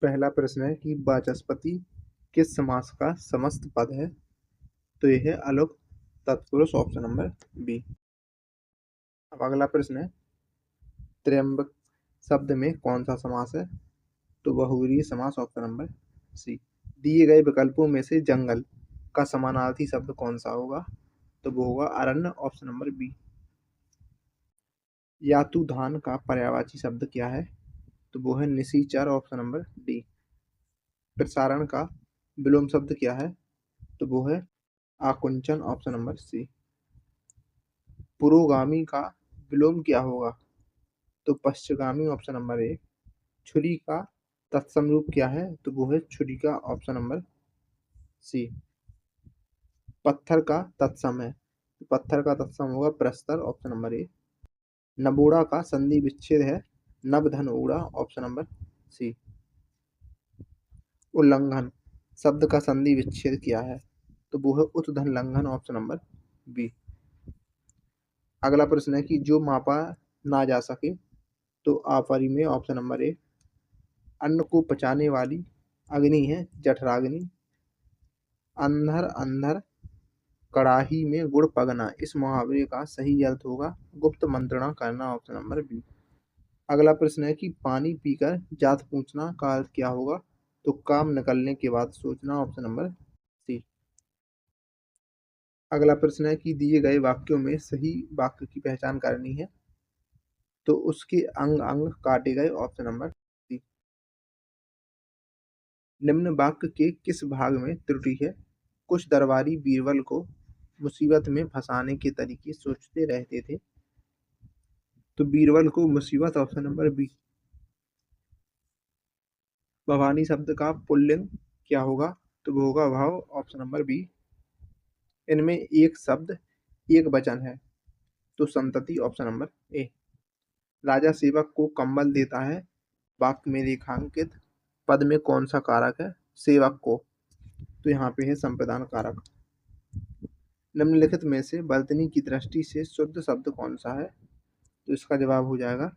पहला प्रश्न है कि वाचस्पति किस समास का समस्त पद है? तो यह है अलुक तत्पुरुष, ऑप्शन नंबर बी। अब अगला प्रश्न है त्र्यंबक शब्द में कौन सा समास है? तो बहुव्रीहि समास, ऑप्शन नंबर सी। दिए गए विकल्पों में से जंगल का समानार्थी शब्द कौन सा होगा? तो वो होगा अरण्य, ऑप्शन नंबर बी। यातुधान का पर्यायवाची शब्द क्या है? तो वो है निशिचर, ऑप्शन नंबर डी। प्रसारण का विलोम शब्द क्या है? तो वो है आकुंचन, ऑप्शन नंबर सी। पुरोगामी का विलोम क्या होगा? तो पश्चगामी, ऑप्शन नंबर ए। छुरी का तत्सम रूप क्या है? तो वो है छुरिका, ऑप्शन नंबर सी। पत्थर का तत्सम है, तो पत्थर का तत्सम होगा प्रस्तर, ऑप्शन नंबर ए। नबोड़ा का संधि विच्छेद है नब धन उड़ा, ऑप्शन नंबर सी। उल्लंघन शब्द का संधि विच्छेद क्या है? तो वो है उत धन लंघन, ऑप्शन नंबर बी। अगला प्रश्न है कि जो मापा ना जा सके, तो अपरिमेय, ऑप्शन नंबर ए। अन्न को पचाने वाली अग्नि है जठराग्नि। अंधर अंधर कड़ाही में गुड़ पगना, इस मुहावरे का सही अर्थ होगा गुप्त मंत्रणा करना, ऑप्शन नंबर बी। अगला प्रश्न है कि पानी पीकर जात पूछना का अर्थ क्या होगा? तो काम निकलने के बाद सोचना, ऑप्शन नंबर सी। अगला प्रश्न है कि दिए गए वाक्यों में सही वाक्य की पहचान करनी है, तो उसके अंग अंग काटे गए, ऑप्शन नंबर सी। निम्न वाक्य के किस भाग में त्रुटि है? कुछ दरबारी बीरबल को मुसीबत में फंसाने के तरीके सोचते रहते थे। तो बीरबल को मुसीबत, ऑप्शन नंबर बी। भवानी शब्द का पुल्लिंग क्या होगा? तो वो होगा भाव, ऑप्शन नंबर बी। इनमें एक शब्द एक वचन है, तो संतति, ऑप्शन नंबर ए। राजा सेवक को कंबल देता है, वाक्य में रेखांकित पद में कौन सा कारक है? सेवक को, तो यहाँ पे है संप्रदान कारक। निम्नलिखित में से वर्तनी की दृष्टि से शुद्ध शब्द कौन सा है? तो इसका जवाब हो जाएगा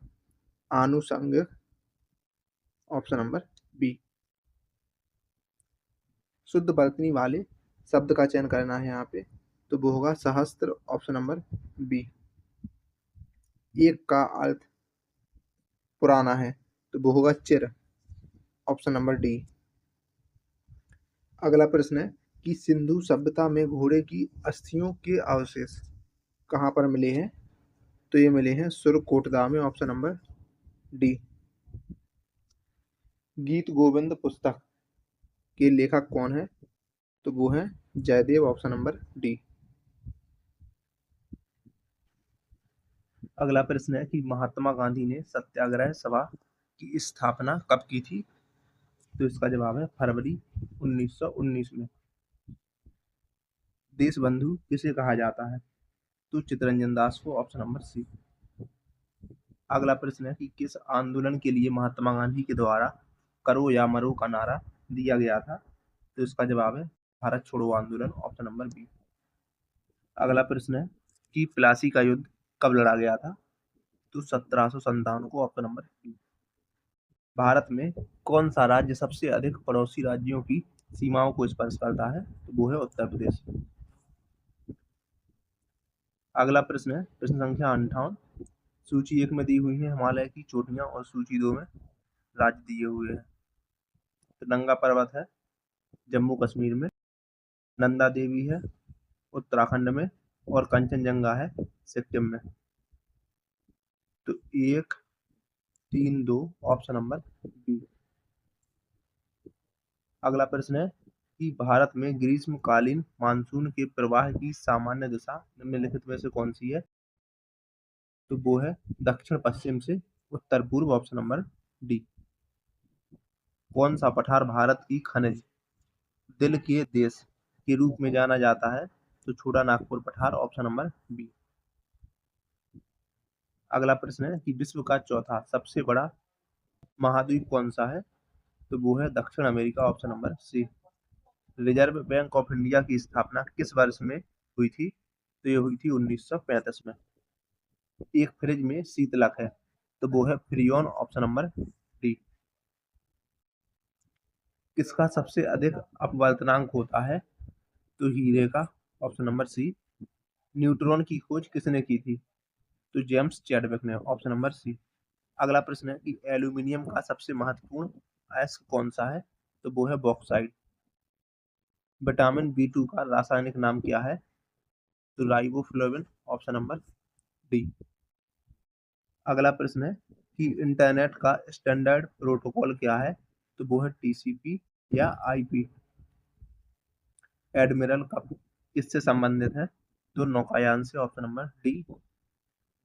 आनुषंगिक, ऑप्शन नंबर बी। शुद्ध वर्तनी वाले शब्द का चयन करना है यहाँ पे, तो वो होगा सहस्त्र, ऑप्शन नंबर बी। एक का अर्थ पुराना है, तो वो होगा चिर, ऑप्शन नंबर डी। अगला प्रश्न है कि सिंधु सभ्यता में घोड़े की अस्थियों के अवशेष कहाँ पर मिले हैं? तो ये मिले हैं सुरकोटदा में, ऑप्शन नंबर डी। गीत गोविंद पुस्तक के लेखक कौन है? तो वो है जयदेव, ऑप्शन नंबर डी। अगला प्रश्न है कि महात्मा गांधी ने सत्याग्रह सभा की स्थापना कब की थी? तो इसका जवाब है फरवरी 1919 में। देशबंधु किसे कहा जाता है? तो चित्तरंजन दास को, ऑप्शन नंबर सी। अगला प्रश्न है कि किस आंदोलन के लिए महात्मा गांधी के द्वारा करो या मरो का नारा दिया गया था? तो इसका जवाब है भारत छोड़ो आंदोलन, ऑप्शन नंबर बी। अगला प्रश्न है कि प्लासी का युद्ध कब लड़ा गया था? तो 1757 को, ऑप्शन नंबर बी। भारत में कौन सा राज्य सबसे अधिक पड़ोसी राज्यों की सीमाओं को स्पर्श करता है? तो वो है उत्तर प्रदेश। अगला प्रश्न है प्रश्न संख्या 58। सूची 1 में दी हुई है हिमालय की चोटियां और सूची 2 में राज्य दिए हुए हैं। तो नंगा पर्वत है जम्मू कश्मीर में, नंदा देवी है उत्तराखंड में, और कंचनजंगा है सिक्किम में। तो 1, 3, 2, ऑप्शन नंबर बी। अगला प्रश्न है कि भारत में ग्रीष्मकालीन मानसून के प्रवाह की सामान्य दिशा निम्नलिखित में से कौन सी है? तो वो है दक्षिण पश्चिम से उत्तर पूर्व, ऑप्शन नंबर डी। कौन सा पठार भारत की खनिज दिल के देश के रूप में जाना जाता है? तो छोटा नागपुर पठार, ऑप्शन नंबर बी। अगला प्रश्न है कि विश्व का चौथा सबसे बड़ा महाद्वीप कौन सा है? तो वो है दक्षिण America, option number C. Reserve Bank of India की स्थापना किस वर्ष में हुई थी? तो ये हुई थी 1935 में। एक फ्रिज में शीतलक है, तो वो है फ्रियोन, ऑप्शन नंबर डी। किसका सबसे अधिक अपवर्तनांक होता है? तो हीरे का, ऑप्शन नंबर सी। न्यूट्रॉन की खोज किसने की थी? तो जेम्स चैडविक ने, ऑप्शन नंबर सी। अगला प्रश्न है कि एल्यूमिनियम का सबसे महत्वपूर्ण अयस्क कौन सा है? तो वो है बॉक्साइट। विटामिन बी 2 का रासायनिक नाम क्या है? तो राइबोफ्लेविन, ऑप्शन नंबर डी। अगला प्रश्न है कि इंटरनेट का स्टैंडर्ड प्रोटोकॉल क्या है? तो वो है टीसीपी या आईपी। एडमिरल कप किससे संबंधित है? तो नौकायान से, ऑप्शन नंबर डी।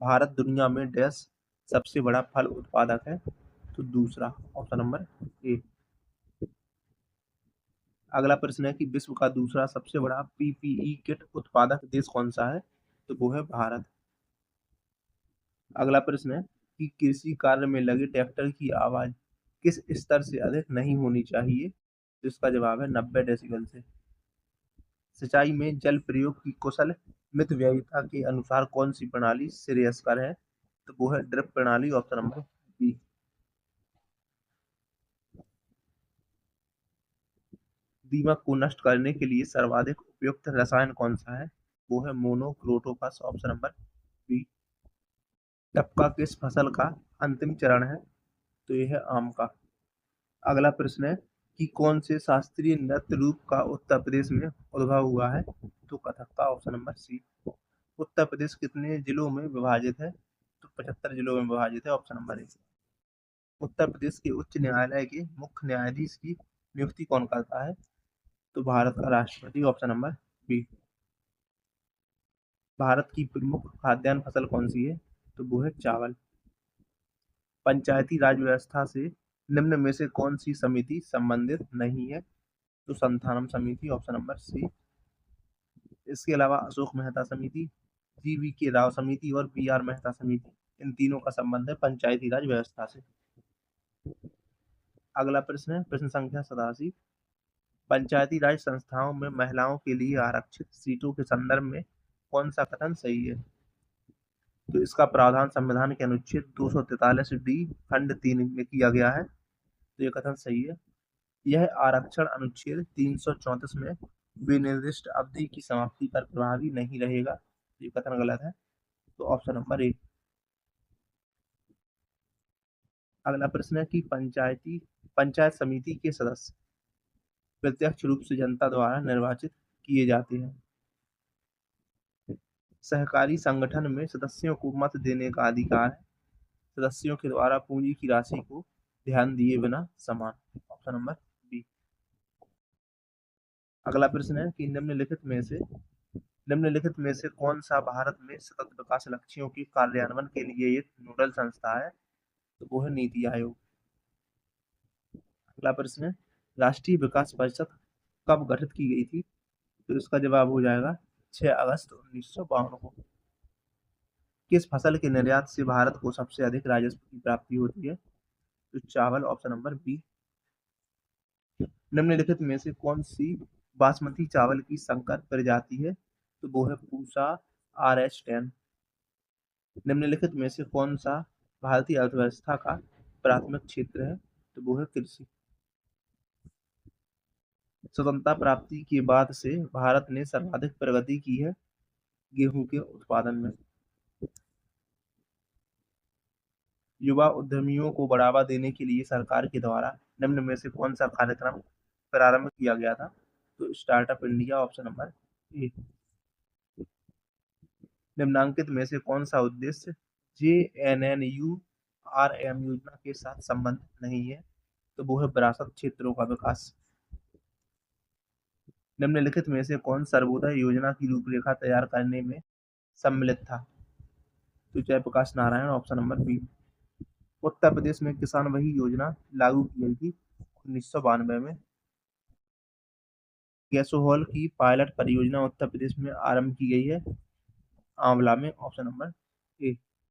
भारत दुनिया में डैश सबसे बड़ा फल उत्पादक है? तो दूसरा, ऑप्शन नंबर ए। अगला प्रश्न है कि विश्व का दूसरा सबसे बड़ा पीपीई किट उत्पादक देश कौन सा है? तो वो है भारत। अगला प्रश्न है कि कृषि कार्य में लगे ट्रैक्टर की आवाज किस स्तर से अधिक नहीं होनी चाहिए? तो इसका जवाब है 90 डेसिबल से। सिंचाई में जल प्रयोग की कुशल मितव्ययिता के अनुसार कौन सी प्रणाली श्रेयस्कर है? तो वो है ड्रिप प्रणाली, ऑप्शन नंबर बी। दीमक को नष्ट करने के लिए सर्वाधिक उपयुक्त रसायन कौन सा है? वो है मोनोक्रोटोफास, ऑप्शन नंबर बी। टपका किस फसल का अंतिम चरण है? तो यह है आम का। अगला प्रश्न है कि कौन से शास्त्रीय नृत्य रूप का उत्तर प्रदेश में उद्भव हुआ है? तो कथक का, ऑप्शन नंबर सी। उत्तर प्रदेश कितने जिलों में विभाजित है? तो 75 जिलों में विभाजित है, option number A. Uttar Pradesh के उच्च न्यायालय के मुख्य न्यायाधीश की नियुक्ति कौन करता है? तो भारत का राष्ट्रपति, ऑप्शन नंबर बी। भारत की प्रमुख खाद्यान्न फसल कौन सी है? तो वो है चावल। पंचायती राज व्यवस्था से निम्न में से कौन सी समिति संबंधित नहीं है? तो संथानम समिति, ऑप्शन नंबर सी। इसके अलावा अशोक मेहता समिति, जीवी के राव समिति और बी आर मेहता समिति, इन तीनों का संबंध है पंचायती राज व्यवस्था से। अगला प्रश्न है प्रश्न संख्या 87। पंचायती राज संस्थाओं में महिलाओं के लिए आरक्षित सीटों के संदर्भ में कौन सा कथन सही है? तो इसका प्रावधान संविधान के अनुच्छेद 243 डी खंड 3 में किया गया है। तो ये कथन सही है। यह आरक्षण अनुच्छेद 334 में विनिर्दिष्ट अवधि की समाप्ति पर प्रभावी नहीं रहेगा। ये कथन गलत है। तो ऑप्शन नंबर ए। अगला प्रश्न है कि पंचायत समिति के सदस्य प्रत्यक्ष रूप से जनता द्वारा निर्वाचित किए जाते हैं। सहकारी संगठन में सदस्यों को मत देने का अधिकार है। सदस्यों के द्वारा पूंजी की राशि को ध्यान दिए बिना समान, ऑप्शन नंबर बी। अगला प्रश्न है कि निम्नलिखित में से कौन सा भारत में सतत विकास लक्ष्यों के कार्यान्वयन के लिए एक नोडल संस्था है? तो वो है नीति आयोग। अगला प्रश्न है राष्ट्रीय विकास परिषद कब गठित की गई थी? तो इसका जवाब हो जाएगा 6 अगस्त 1952 को। किस फसल के निर्यात से भारत को सबसे अधिक राजस्व की प्राप्ति होती है? तो चावल, ऑप्शन नंबर बी। निम्नलिखित में से कौन सी बासमती चावल की संकर प्रजाति है? तो वो है पूसा RH10। निम्नलिखित में से कौन सा भारतीय अर्थव्यवस्था का प्राथमिक क्षेत्र है? तो वो है कृषि। स्वतंत्रता प्राप्ति के बाद से भारत ने सर्वाधिक प्रगति की है गेहूं के उत्पादन में। युवा उद्यमियों को बढ़ावा देने के लिए सरकार के द्वारा निम्न में से कौन सा कार्यक्रम प्रारंभ किया गया था? तो startup India, option number A. निम्नांकित में से कौन सा उद्देश्य JNNURM योजना के साथ संबंधित नहीं है? तो वो है विरासत क्षेत्रों का विकास। निम्नलिखित में से कौन सर्वोदय योजना की रूपरेखा तैयार करने में सम्मिलित था? तो Jayaprakash Narayan, option number B. Uttar Pradesh में किसान वही योजना लागू की गई थी 1992 में। गैसोहॉल की पायलट परियोजना उत्तर प्रदेश में आरंभ की गई है आंवला में, ऑप्शन नंबर ए।